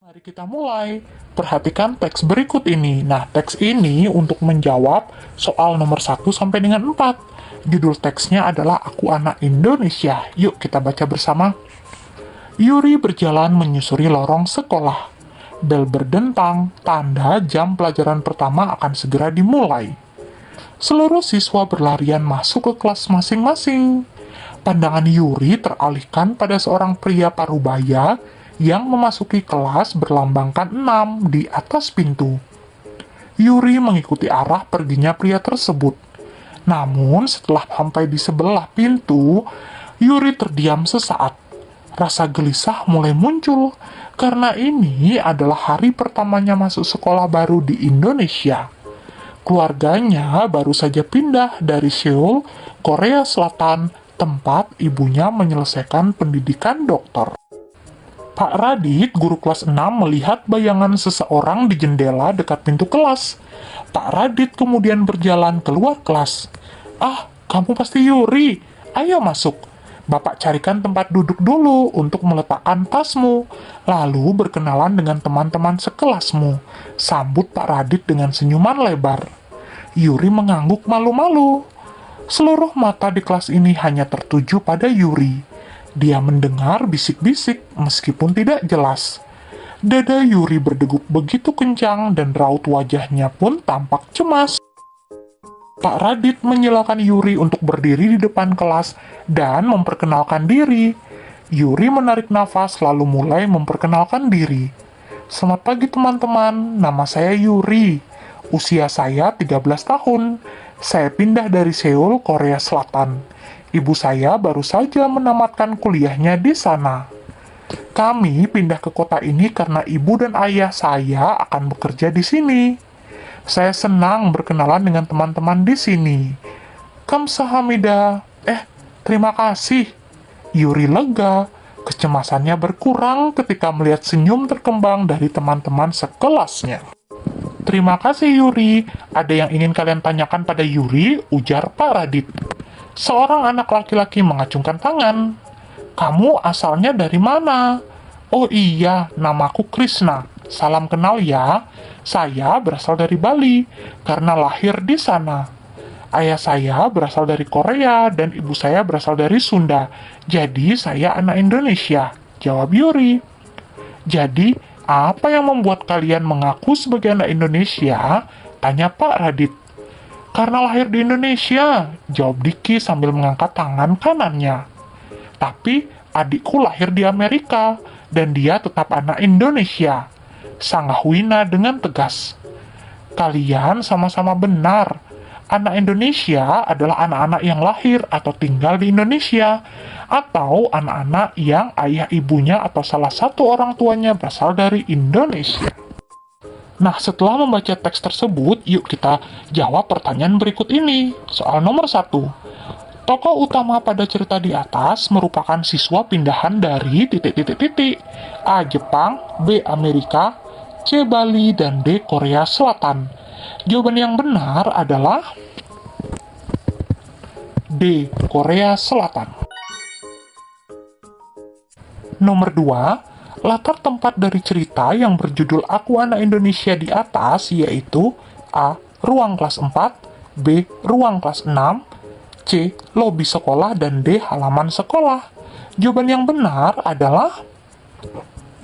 Mari kita mulai. Perhatikan teks berikut ini. Nah, teks ini untuk menjawab soal nomor 1 sampai dengan 4. Judul teksnya adalah Aku Anak Indonesia. Yuk kita baca bersama. Yuri berjalan menyusuri lorong sekolah. Bel berdentang, tanda jam pelajaran pertama akan segera dimulai. Seluruh siswa berlarian masuk ke kelas masing-masing. Pandangan Yuri teralihkan pada seorang pria parubaya yang memasuki kelas berlambangkan 6 di atas pintu. Yuri mengikuti arah perginya pria tersebut. Namun setelah sampai di sebelah pintu, Yuri terdiam sesaat. Rasa gelisah mulai muncul karena ini adalah hari pertamanya masuk sekolah baru di Indonesia. Keluarganya baru saja pindah dari Seoul, Korea Selatan, tempat ibunya menyelesaikan pendidikan dokter. Pak Radit, guru kelas 6, melihat bayangan seseorang di jendela dekat pintu kelas. Pak Radit kemudian berjalan keluar kelas. "Ah, kamu pasti Yuri. Ayo masuk. Bapak carikan tempat duduk dulu untuk meletakkan tasmu. Lalu berkenalan dengan teman-teman sekelasmu." Sambut Pak Radit dengan senyuman lebar. Yuri mengangguk malu-malu. Seluruh mata di kelas ini hanya tertuju pada Yuri. Dia mendengar bisik-bisik meskipun tidak jelas. Dada Yuri berdegup begitu kencang dan raut wajahnya pun tampak cemas. Pak Radit menyilahkan Yuri untuk berdiri di depan kelas dan memperkenalkan diri. Yuri menarik nafas lalu mulai memperkenalkan diri. "Selamat pagi teman-teman, nama saya Yuri. Usia saya 13 tahun. Saya pindah dari Seoul, Korea Selatan. Ibu saya baru saja menamatkan kuliahnya di sana. Kami pindah ke kota ini karena ibu dan ayah saya akan bekerja di sini. Saya senang berkenalan dengan teman-teman di sini. Kamsahamnida." Terima kasih. Yuri lega. Kecemasannya berkurang ketika melihat senyum terkembang dari teman-teman sekelasnya. "Terima kasih Yuri. Ada yang ingin kalian tanyakan pada Yuri?" ujar Pak Radit. Seorang anak laki-laki mengacungkan tangan. "Kamu asalnya dari mana?" "Oh iya, namaku Krishna. Salam kenal ya. Saya berasal dari Bali, karena lahir di sana. Ayah saya berasal dari Korea, dan ibu saya berasal dari Sunda. Jadi saya anak Indonesia," jawab Yuri. "Jadi, apa yang membuat kalian mengaku sebagai anak Indonesia?" tanya Pak Radit. "Karena lahir di Indonesia," jawab Diki sambil mengangkat tangan kanannya. "Tapi adikku lahir di Amerika, dan dia tetap anak Indonesia," sanggah Wina dengan tegas. "Kalian sama-sama benar. Anak Indonesia adalah anak-anak yang lahir atau tinggal di Indonesia, atau anak-anak yang ayah ibunya atau salah satu orang tuanya berasal dari Indonesia." Nah, setelah membaca teks tersebut, yuk kita jawab pertanyaan berikut ini. Soal nomor 1. Tokoh utama pada cerita di atas merupakan siswa pindahan dari titik-titik-titik. A. Jepang, B. Amerika, C. Bali, dan D. Korea Selatan. Jawaban yang benar adalah D. Korea Selatan. Nomor 2. Latar tempat dari cerita yang berjudul Aku Anak Indonesia di atas yaitu A. Ruang kelas 4, B. Ruang kelas 6, C. Lobi sekolah, dan D. Halaman sekolah. Jawaban yang benar adalah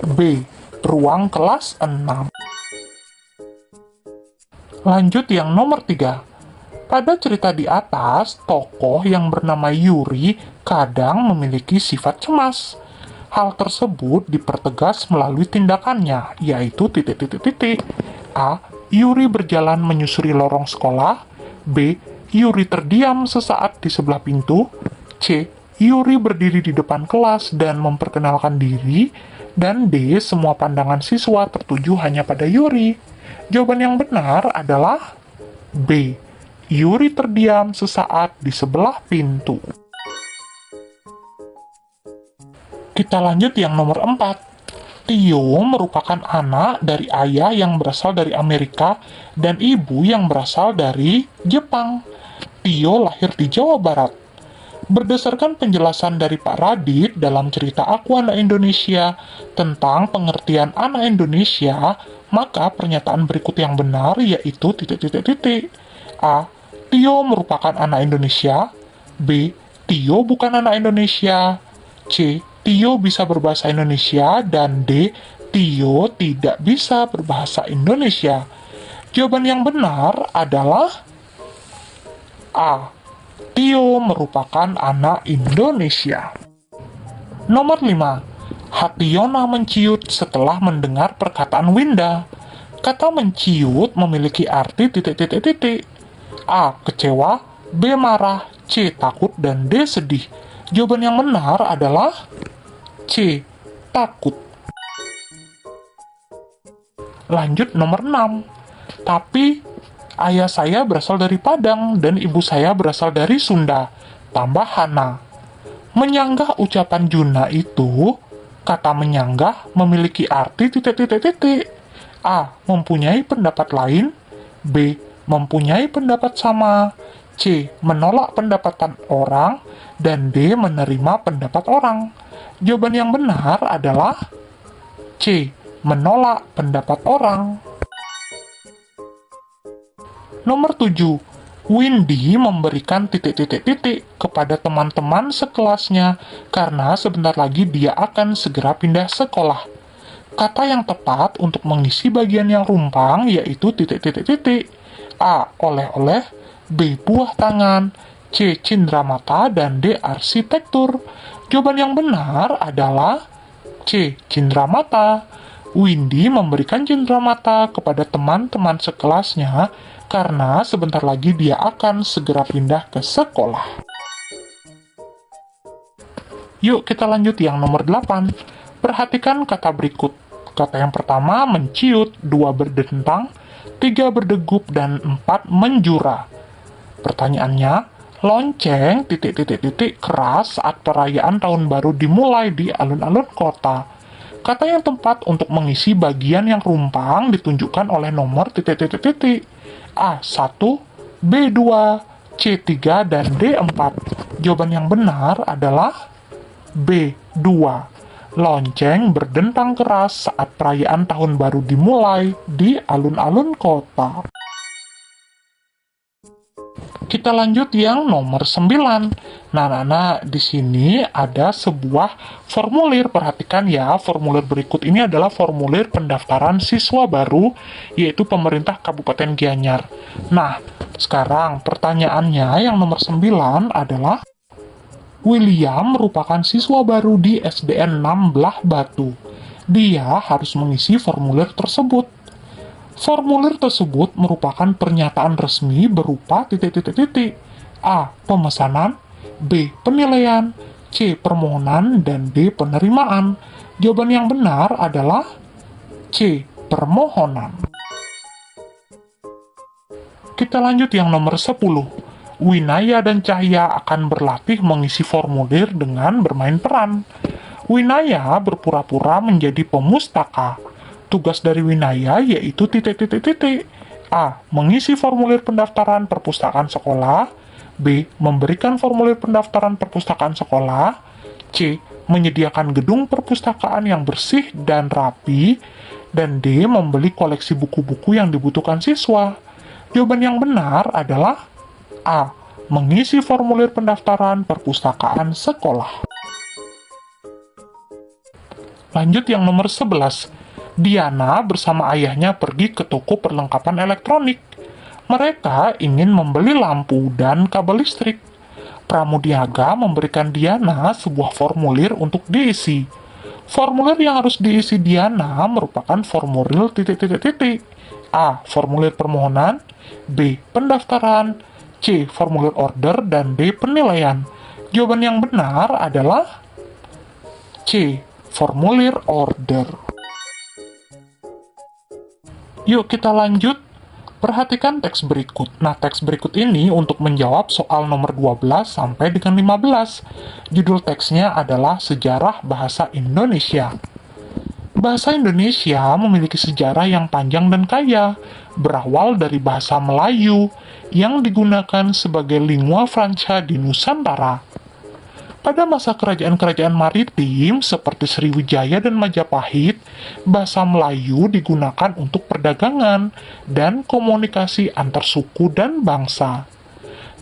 B. Ruang kelas 6. Lanjut yang nomor 3. Pada cerita di atas, tokoh yang bernama Yuri kadang memiliki sifat cemas. Hal tersebut dipertegas melalui tindakannya, yaitu titik-titik-titik. A. Yuri berjalan menyusuri lorong sekolah. B. Yuri terdiam sesaat di sebelah pintu. C. Yuri berdiri di depan kelas dan memperkenalkan diri. Dan D. Semua pandangan siswa tertuju hanya pada Yuri. Jawaban yang benar adalah B. Yuri terdiam sesaat di sebelah pintu. Kita lanjut yang nomor 4. Tio merupakan anak dari ayah yang berasal dari Amerika dan ibu yang berasal dari Jepang. Tio lahir di Jawa Barat. Berdasarkan penjelasan dari Pak Radit dalam cerita Aku Anak Indonesia tentang pengertian anak Indonesia, maka pernyataan berikut yang benar yaitu titik-titik-titik. A. Tio merupakan anak Indonesia. B. Tio bukan anak Indonesia. C. Tio bisa berbahasa Indonesia. Dan D. Tio tidak bisa berbahasa Indonesia. Jawaban yang benar adalah A. Tio merupakan anak Indonesia. Nomor 5. Hationa menciut setelah mendengar perkataan Winda. Kata menciut memiliki arti titik-titik-titik. A. Kecewa, B. Marah, C. Takut, dan D. Sedih. Jawaban yang benar adalah C. Takut. Lanjut nomor 6. Tapi ayah saya berasal dari Padang dan ibu saya berasal dari Sunda. Tambah Hana. Menyanggah ucapan Juna itu, kata menyanggah memiliki arti titik-titik-titik. A. Mempunyai pendapat lain. B. Mempunyai pendapat sama. C. Menolak pendapatan orang. Dan D. Menerima pendapat orang. Jawaban yang benar adalah C. Menolak pendapat orang. Nomor 7. Windy memberikan titik-titik-titik kepada teman-teman sekelasnya karena sebentar lagi dia akan segera pindah sekolah. Kata yang tepat untuk mengisi bagian yang rumpang yaitu titik-titik-titik. A. Oleh-oleh, B. Buah tangan, C. Cindramata, dan D. Arsitektur. Jawaban yang benar adalah C. Cindramata. Windy memberikan cindramata kepada teman-teman sekelasnya karena sebentar lagi dia akan segera pindah ke sekolah. Yuk kita lanjut yang nomor 8. Perhatikan kata berikut. Kata yang pertama menciut, 2 berdentang, 3 berdegup, dan 4 menjura. Pertanyaannya, lonceng titik-titik-titik keras saat perayaan tahun baru dimulai di alun-alun kota. Kata yang tepat untuk mengisi bagian yang rumpang ditunjukkan oleh nomor titik-titik-titik. A1, B2, C3, dan D4. Jawaban yang benar adalah B2. Lonceng berdentang keras saat perayaan tahun baru dimulai di alun-alun kota. Kita lanjut yang nomor 9. Nah, di sini ada sebuah formulir. Perhatikan ya, formulir berikut ini adalah formulir pendaftaran siswa baru, yaitu pemerintah Kabupaten Gianyar. Nah, sekarang pertanyaannya yang nomor 9 adalah, William merupakan siswa baru di SDN 6 Belah Batu. Dia harus mengisi formulir tersebut. Formulir tersebut merupakan pernyataan resmi berupa titik-titik-titik. A. Pemesanan, B. Penilaian, C. Permohonan, dan D. Penerimaan. Jawaban yang benar adalah C. Permohonan. Kita lanjut yang nomor 10. Winaya dan Cahya akan berlatih mengisi formulir dengan bermain peran. Winaya berpura-pura menjadi pemustaka. Tugas dari Winaya yaitu titik-titik-titik. A. Mengisi formulir pendaftaran perpustakaan sekolah. B. Memberikan formulir pendaftaran perpustakaan sekolah. C. Menyediakan gedung perpustakaan yang bersih dan rapi. Dan D. Membeli koleksi buku-buku yang dibutuhkan siswa. Jawaban yang benar adalah A. Mengisi formulir pendaftaran perpustakaan sekolah. Lanjut yang nomor 11. Diana bersama ayahnya pergi ke toko perlengkapan elektronik. Mereka ingin membeli lampu dan kabel listrik. Pramudiaga memberikan Diana sebuah formulir untuk diisi. Formulir yang harus diisi Diana merupakan formulir titik-titik-titik. A. Formulir permohonan, B. Pendaftaran, C. Formulir order, dan D. Penilaian. Jawaban yang benar adalah C. Formulir order. Yuk kita lanjut. Perhatikan teks berikut. Nah, teks berikut ini untuk menjawab soal nomor 12 sampai dengan 15. Judul teksnya adalah Sejarah Bahasa Indonesia. Bahasa Indonesia memiliki sejarah yang panjang dan kaya, berawal dari bahasa Melayu yang digunakan sebagai lingua franca di Nusantara. Pada masa kerajaan-kerajaan maritim seperti Sriwijaya dan Majapahit, bahasa Melayu digunakan untuk perdagangan dan komunikasi antar suku dan bangsa.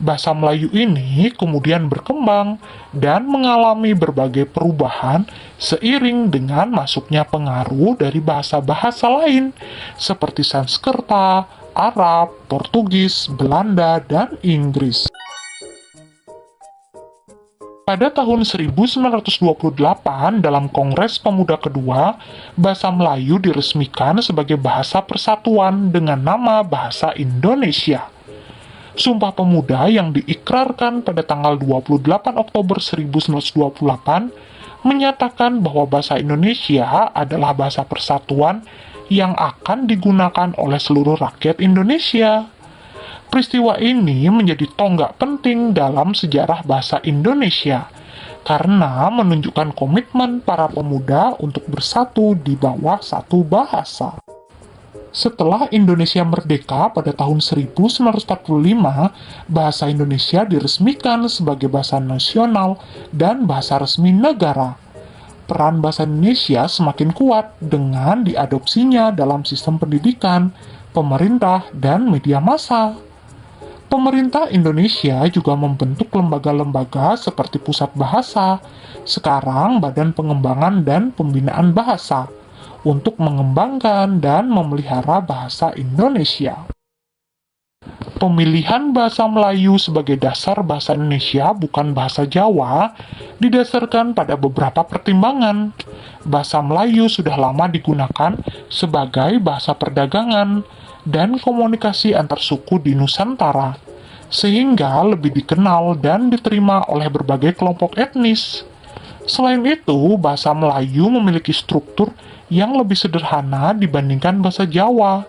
Bahasa Melayu ini kemudian berkembang dan mengalami berbagai perubahan seiring dengan masuknya pengaruh dari bahasa-bahasa lain seperti Sanskerta, Arab, Portugis, Belanda, dan Inggris. Pada tahun 1928, dalam Kongres Pemuda Kedua, bahasa Melayu diresmikan sebagai bahasa persatuan dengan nama Bahasa Indonesia. Sumpah Pemuda yang diikrarkan pada tanggal 28 Oktober 1928 menyatakan bahwa bahasa Indonesia adalah bahasa persatuan yang akan digunakan oleh seluruh rakyat Indonesia. Peristiwa ini menjadi tonggak penting dalam sejarah bahasa Indonesia karena menunjukkan komitmen para pemuda untuk bersatu di bawah satu bahasa. Setelah Indonesia merdeka pada tahun 1945, bahasa Indonesia diresmikan sebagai bahasa nasional dan bahasa resmi negara. Peran bahasa Indonesia semakin kuat dengan diadopsinya dalam sistem pendidikan, pemerintah, dan media massa. Pemerintah Indonesia juga membentuk lembaga-lembaga seperti Pusat Bahasa, sekarang Badan Pengembangan dan Pembinaan Bahasa, untuk mengembangkan dan memelihara bahasa Indonesia. Pemilihan bahasa Melayu sebagai dasar bahasa Indonesia bukan bahasa Jawa didasarkan pada beberapa pertimbangan. Bahasa Melayu sudah lama digunakan sebagai bahasa perdagangan dan komunikasi antar suku di Nusantara, sehingga lebih dikenal dan diterima oleh berbagai kelompok etnis. Selain itu, bahasa Melayu memiliki struktur yang lebih sederhana dibandingkan bahasa Jawa,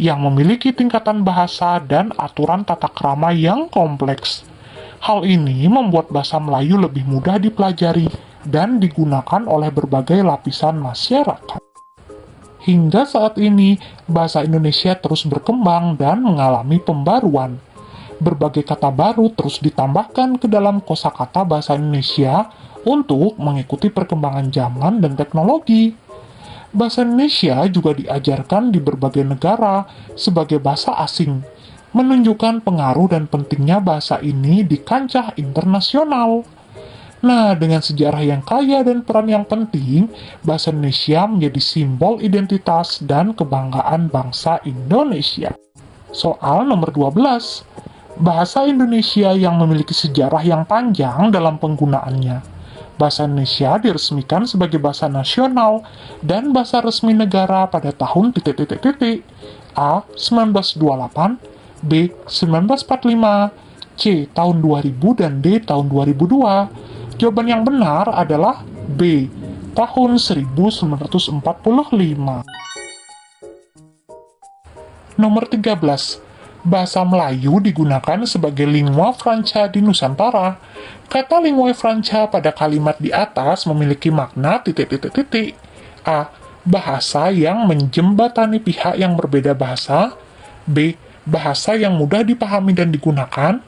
yang memiliki tingkatan bahasa dan aturan tata krama yang kompleks. Hal ini membuat bahasa Melayu lebih mudah dipelajari dan digunakan oleh berbagai lapisan masyarakat. Hingga saat ini, bahasa Indonesia terus berkembang dan mengalami pembaruan. Berbagai kata baru terus ditambahkan ke dalam kosakata bahasa Indonesia untuk mengikuti perkembangan zaman dan teknologi. Bahasa Indonesia juga diajarkan di berbagai negara sebagai bahasa asing, menunjukkan pengaruh dan pentingnya bahasa ini di kancah internasional. Nah, dengan sejarah yang kaya dan peran yang penting, bahasa Indonesia menjadi simbol identitas dan kebanggaan bangsa Indonesia. Soal nomor 12. Bahasa Indonesia yang memiliki sejarah yang panjang dalam penggunaannya. Bahasa Indonesia diresmikan sebagai bahasa nasional dan bahasa resmi negara pada tahun A. 1928, B. 1945, C. tahun 2000, dan D. tahun 2002. Jawaban yang benar adalah B. tahun 1945. Nomor 13. Bahasa Melayu digunakan sebagai lingua franca di Nusantara. Kata lingua franca pada kalimat di atas memiliki makna A. Bahasa yang menjembatani pihak yang berbeda bahasa. B. Bahasa yang mudah dipahami dan digunakan.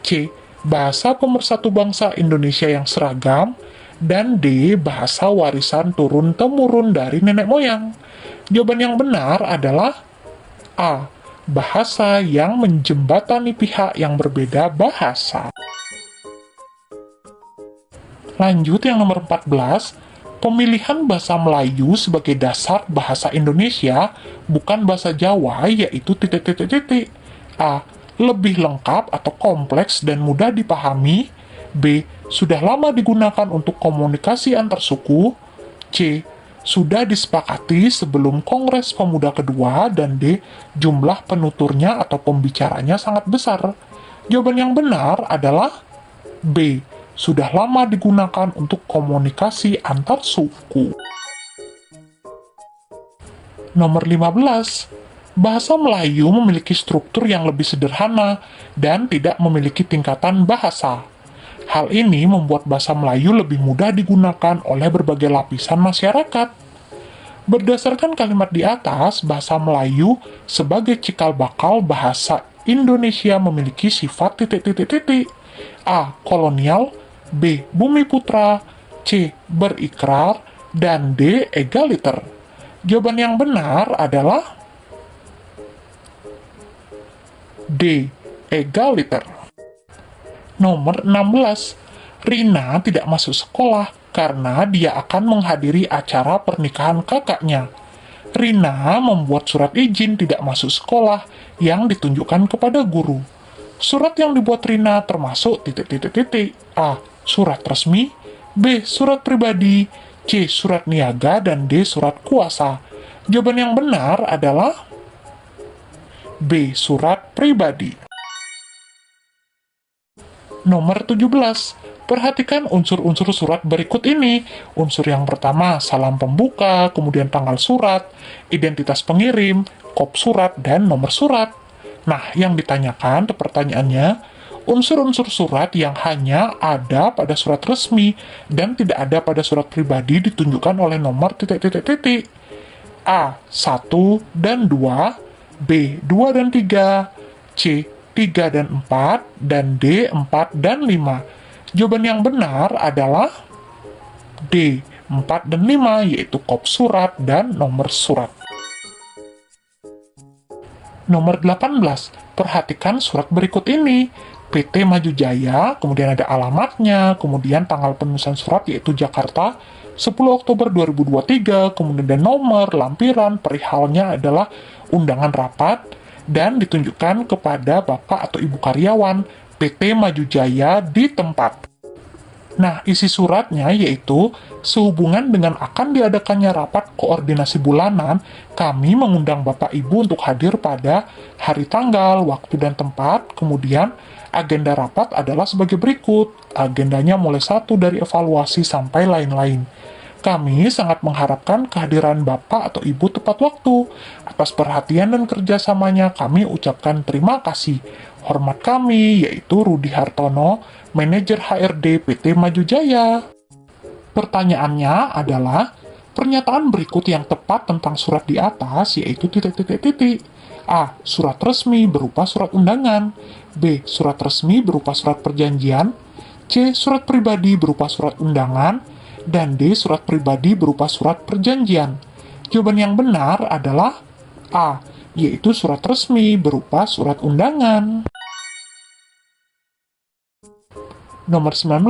C. Bahasa pemersatu bangsa Indonesia yang seragam. Dan D. Bahasa warisan turun-temurun dari nenek moyang. Jawaban yang benar adalah A. Bahasa yang menjembatani pihak yang berbeda bahasa. Lanjut yang nomor 14, pemilihan bahasa Melayu sebagai dasar bahasa Indonesia bukan bahasa Jawa, yaitu A. Lebih lengkap atau kompleks dan mudah dipahami. B. Sudah lama digunakan untuk komunikasi antar suku. C. Sudah disepakati sebelum Kongres Pemuda Kedua. Dan D. Jumlah penuturnya atau pembicaranya sangat besar. Jawaban yang benar adalah B. Sudah lama digunakan untuk komunikasi antar suku. Nomor 15. Bahasa Melayu memiliki struktur yang lebih sederhana dan tidak memiliki tingkatan bahasa. Hal ini membuat bahasa Melayu lebih mudah digunakan oleh berbagai lapisan masyarakat. Berdasarkan kalimat di atas, bahasa Melayu sebagai cikal bakal bahasa Indonesia memiliki sifat A. Kolonial, B. Bumi Putra, C. Berikrar, dan D. Egaliter. Jawaban yang benar adalah D. Egaliter. Nomor 16. Rina tidak masuk sekolah karena dia akan menghadiri acara pernikahan kakaknya. Rina membuat surat izin tidak masuk sekolah yang ditunjukkan kepada guru. Surat yang dibuat Rina termasuk titik-titik-titik. A. Surat resmi, B. Surat pribadi, C. Surat niaga, dan D. Surat kuasa. Jawaban yang benar adalah B. Surat pribadi. Nomor 17. Perhatikan unsur-unsur surat berikut ini. Unsur yang pertama, salam pembuka, kemudian tanggal surat, identitas pengirim, kop surat, dan nomor surat. Nah, yang ditanyakan, pertanyaannya, unsur-unsur surat yang hanya ada pada surat resmi dan tidak ada pada surat pribadi ditunjukkan oleh nomor titik-titik-titik. A. 1 dan 2, B. 2 dan 3, C. 3 dan 4, dan D. 4 dan 5. Jawaban yang benar adalah D. 4 dan 5, yaitu kop surat dan nomor surat. Nomor 18. Perhatikan surat berikut ini. PT Maju Jaya, kemudian ada alamatnya, kemudian tanggal penulisan surat yaitu Jakarta, 10 Oktober 2023, kemudian ada nomor, lampiran, perihalnya adalah undangan rapat, dan ditunjukkan kepada Bapak atau Ibu karyawan PT Maju Jaya di tempat. Nah, isi suratnya yaitu, sehubungan dengan akan diadakannya rapat koordinasi bulanan, kami mengundang Bapak Ibu untuk hadir pada hari tanggal, waktu, dan tempat. Kemudian, agenda rapat adalah sebagai berikut. Agendanya mulai 1 dari evaluasi sampai lain-lain. Kami sangat mengharapkan kehadiran Bapak atau Ibu tepat waktu. Atas perhatian dan kerjasamanya, kami ucapkan terima kasih. Hormat kami, yaitu Rudi Hartono, Manajer HRD PT Maju Jaya. Pertanyaannya adalah, pernyataan berikut yang tepat tentang surat di atas, yaitu titik-titik-titik. A. Surat resmi berupa surat undangan. B. Surat resmi berupa surat perjanjian. C. Surat pribadi berupa surat undangan. Dan D. Surat pribadi berupa surat perjanjian. Jawaban yang benar adalah A, yaitu surat resmi berupa surat undangan. Nomor 19.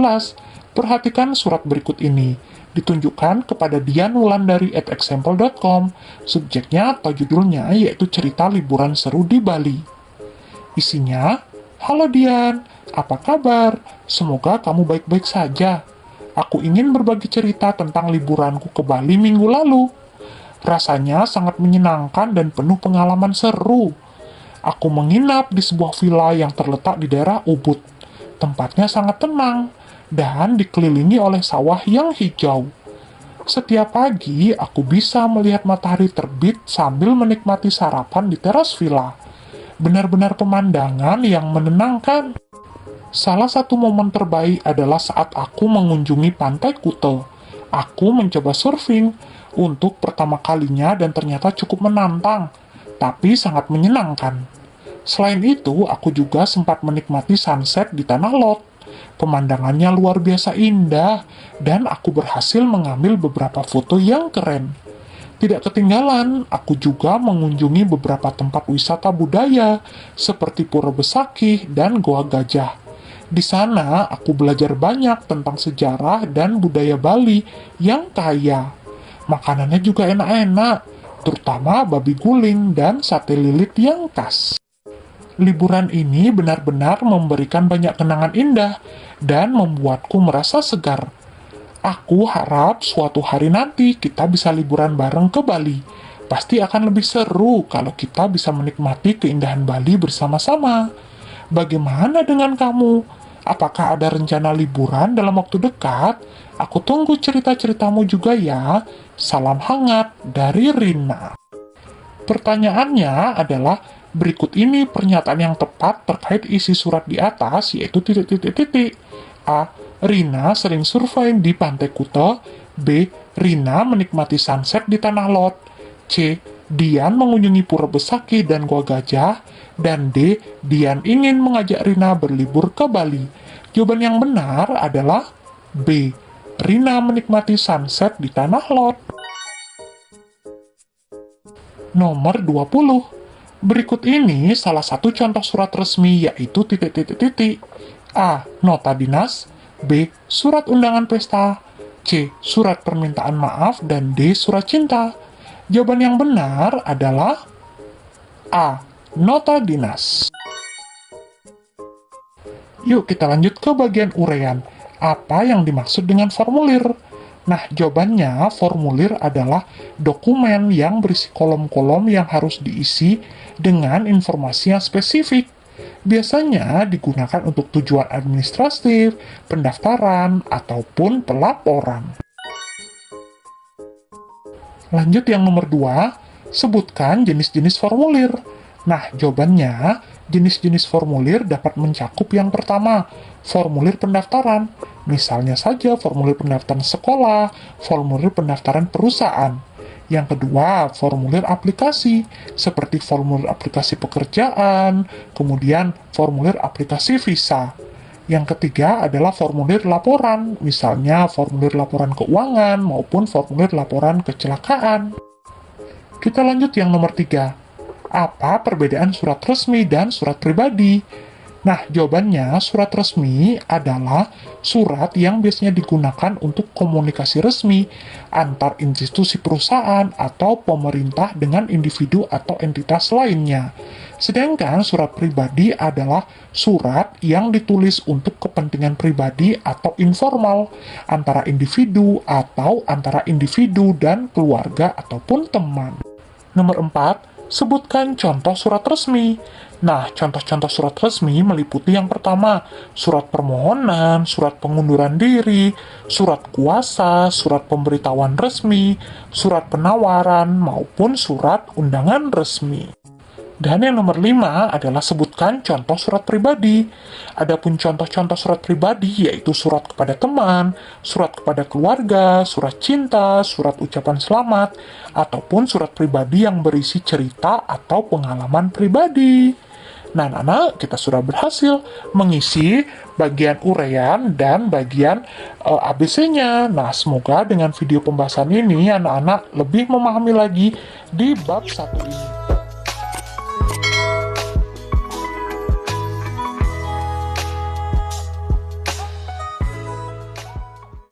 Perhatikan surat berikut ini. Ditunjukkan kepada Dian Wulandari @example.com. Subjeknya atau judulnya yaitu cerita liburan seru di Bali. Isinya, halo Dian, apa kabar? Semoga kamu baik-baik saja. Aku ingin berbagi cerita tentang liburanku ke Bali minggu lalu. Rasanya sangat menyenangkan dan penuh pengalaman seru. Aku menginap di sebuah villa yang terletak di daerah Ubud. Tempatnya sangat tenang dan dikelilingi oleh sawah yang hijau. Setiap pagi, aku bisa melihat matahari terbit sambil menikmati sarapan di teras villa. Benar-benar pemandangan yang menenangkan. Salah satu momen terbaik adalah saat aku mengunjungi Pantai Kuta. Aku mencoba surfing untuk pertama kalinya dan ternyata cukup menantang, tapi sangat menyenangkan. Selain itu, aku juga sempat menikmati sunset di Tanah Lot. Pemandangannya luar biasa indah, dan aku berhasil mengambil beberapa foto yang keren. Tidak ketinggalan, aku juga mengunjungi beberapa tempat wisata budaya, seperti Pura Besakih dan Goa Gajah. Di sana, aku belajar banyak tentang sejarah dan budaya Bali yang kaya. Makanannya juga enak-enak, terutama babi guling dan sate lilit yang khas. Liburan ini benar-benar memberikan banyak kenangan indah dan membuatku merasa segar. Aku harap suatu hari nanti kita bisa liburan bareng ke Bali. Pasti akan lebih seru kalau kita bisa menikmati keindahan Bali bersama-sama. Bagaimana dengan kamu? Apakah ada rencana liburan dalam waktu dekat? Aku tunggu cerita-ceritamu juga ya. Salam hangat dari Rina. Pertanyaannya adalah, berikut ini pernyataan yang tepat terkait isi surat di atas, yaitu titik-titik-titik. A. Rina sering surfing di Pantai Kuta. B. Rina menikmati sunset di Tanah Lot. C. Dian mengunjungi Pura Besaki dan Gua Gajah. Dan D. Dian ingin mengajak Rina berlibur ke Bali. Jawaban yang benar adalah B. Rina menikmati sunset di Tanah Lot. Nomor 20. Berikut ini salah satu contoh surat resmi yaitu titik-titik-titik. A. Nota dinas. B. Surat undangan pesta. C. Surat permintaan maaf. Dan D. Surat cinta. Jawaban yang benar adalah A. Nota dinas. Yuk kita lanjut ke bagian uraian. Apa yang dimaksud dengan formulir? Nah, jawabannya formulir adalah dokumen yang berisi kolom-kolom yang harus diisi dengan informasi yang spesifik. Biasanya digunakan untuk tujuan administratif, pendaftaran, ataupun pelaporan. Lanjut yang nomor 2, sebutkan jenis-jenis formulir. Nah, jawabannya, jenis-jenis formulir dapat mencakup yang pertama, formulir pendaftaran. Misalnya saja formulir pendaftaran sekolah, formulir pendaftaran perusahaan. Yang kedua, formulir aplikasi, seperti formulir aplikasi pekerjaan, kemudian formulir aplikasi visa. Yang ketiga adalah formulir laporan, misalnya formulir laporan keuangan maupun formulir laporan kecelakaan. Kita lanjut yang nomor 3. Apa perbedaan surat resmi dan surat pribadi? Nah, jawabannya surat resmi adalah surat yang biasanya digunakan untuk komunikasi resmi antar institusi perusahaan atau pemerintah dengan individu atau entitas lainnya. Sedangkan surat pribadi adalah surat yang ditulis untuk kepentingan pribadi atau informal antara individu atau antara individu dan keluarga ataupun teman. Nomor 4. Sebutkan contoh surat resmi. Nah, contoh-contoh surat resmi meliputi yang pertama, surat permohonan, surat pengunduran diri, surat kuasa, surat pemberitahuan resmi, surat penawaran, maupun surat undangan resmi. Dan yang nomor 5 adalah sebutkan contoh surat pribadi. Adapun contoh-contoh surat pribadi yaitu surat kepada teman, surat kepada keluarga, surat cinta, surat ucapan selamat, ataupun surat pribadi yang berisi cerita atau pengalaman pribadi. Nah, anak-anak, kita sudah berhasil mengisi bagian uraian dan bagian ABC-nya. Nah, semoga dengan video pembahasan ini anak-anak lebih memahami lagi di bab 1 ini.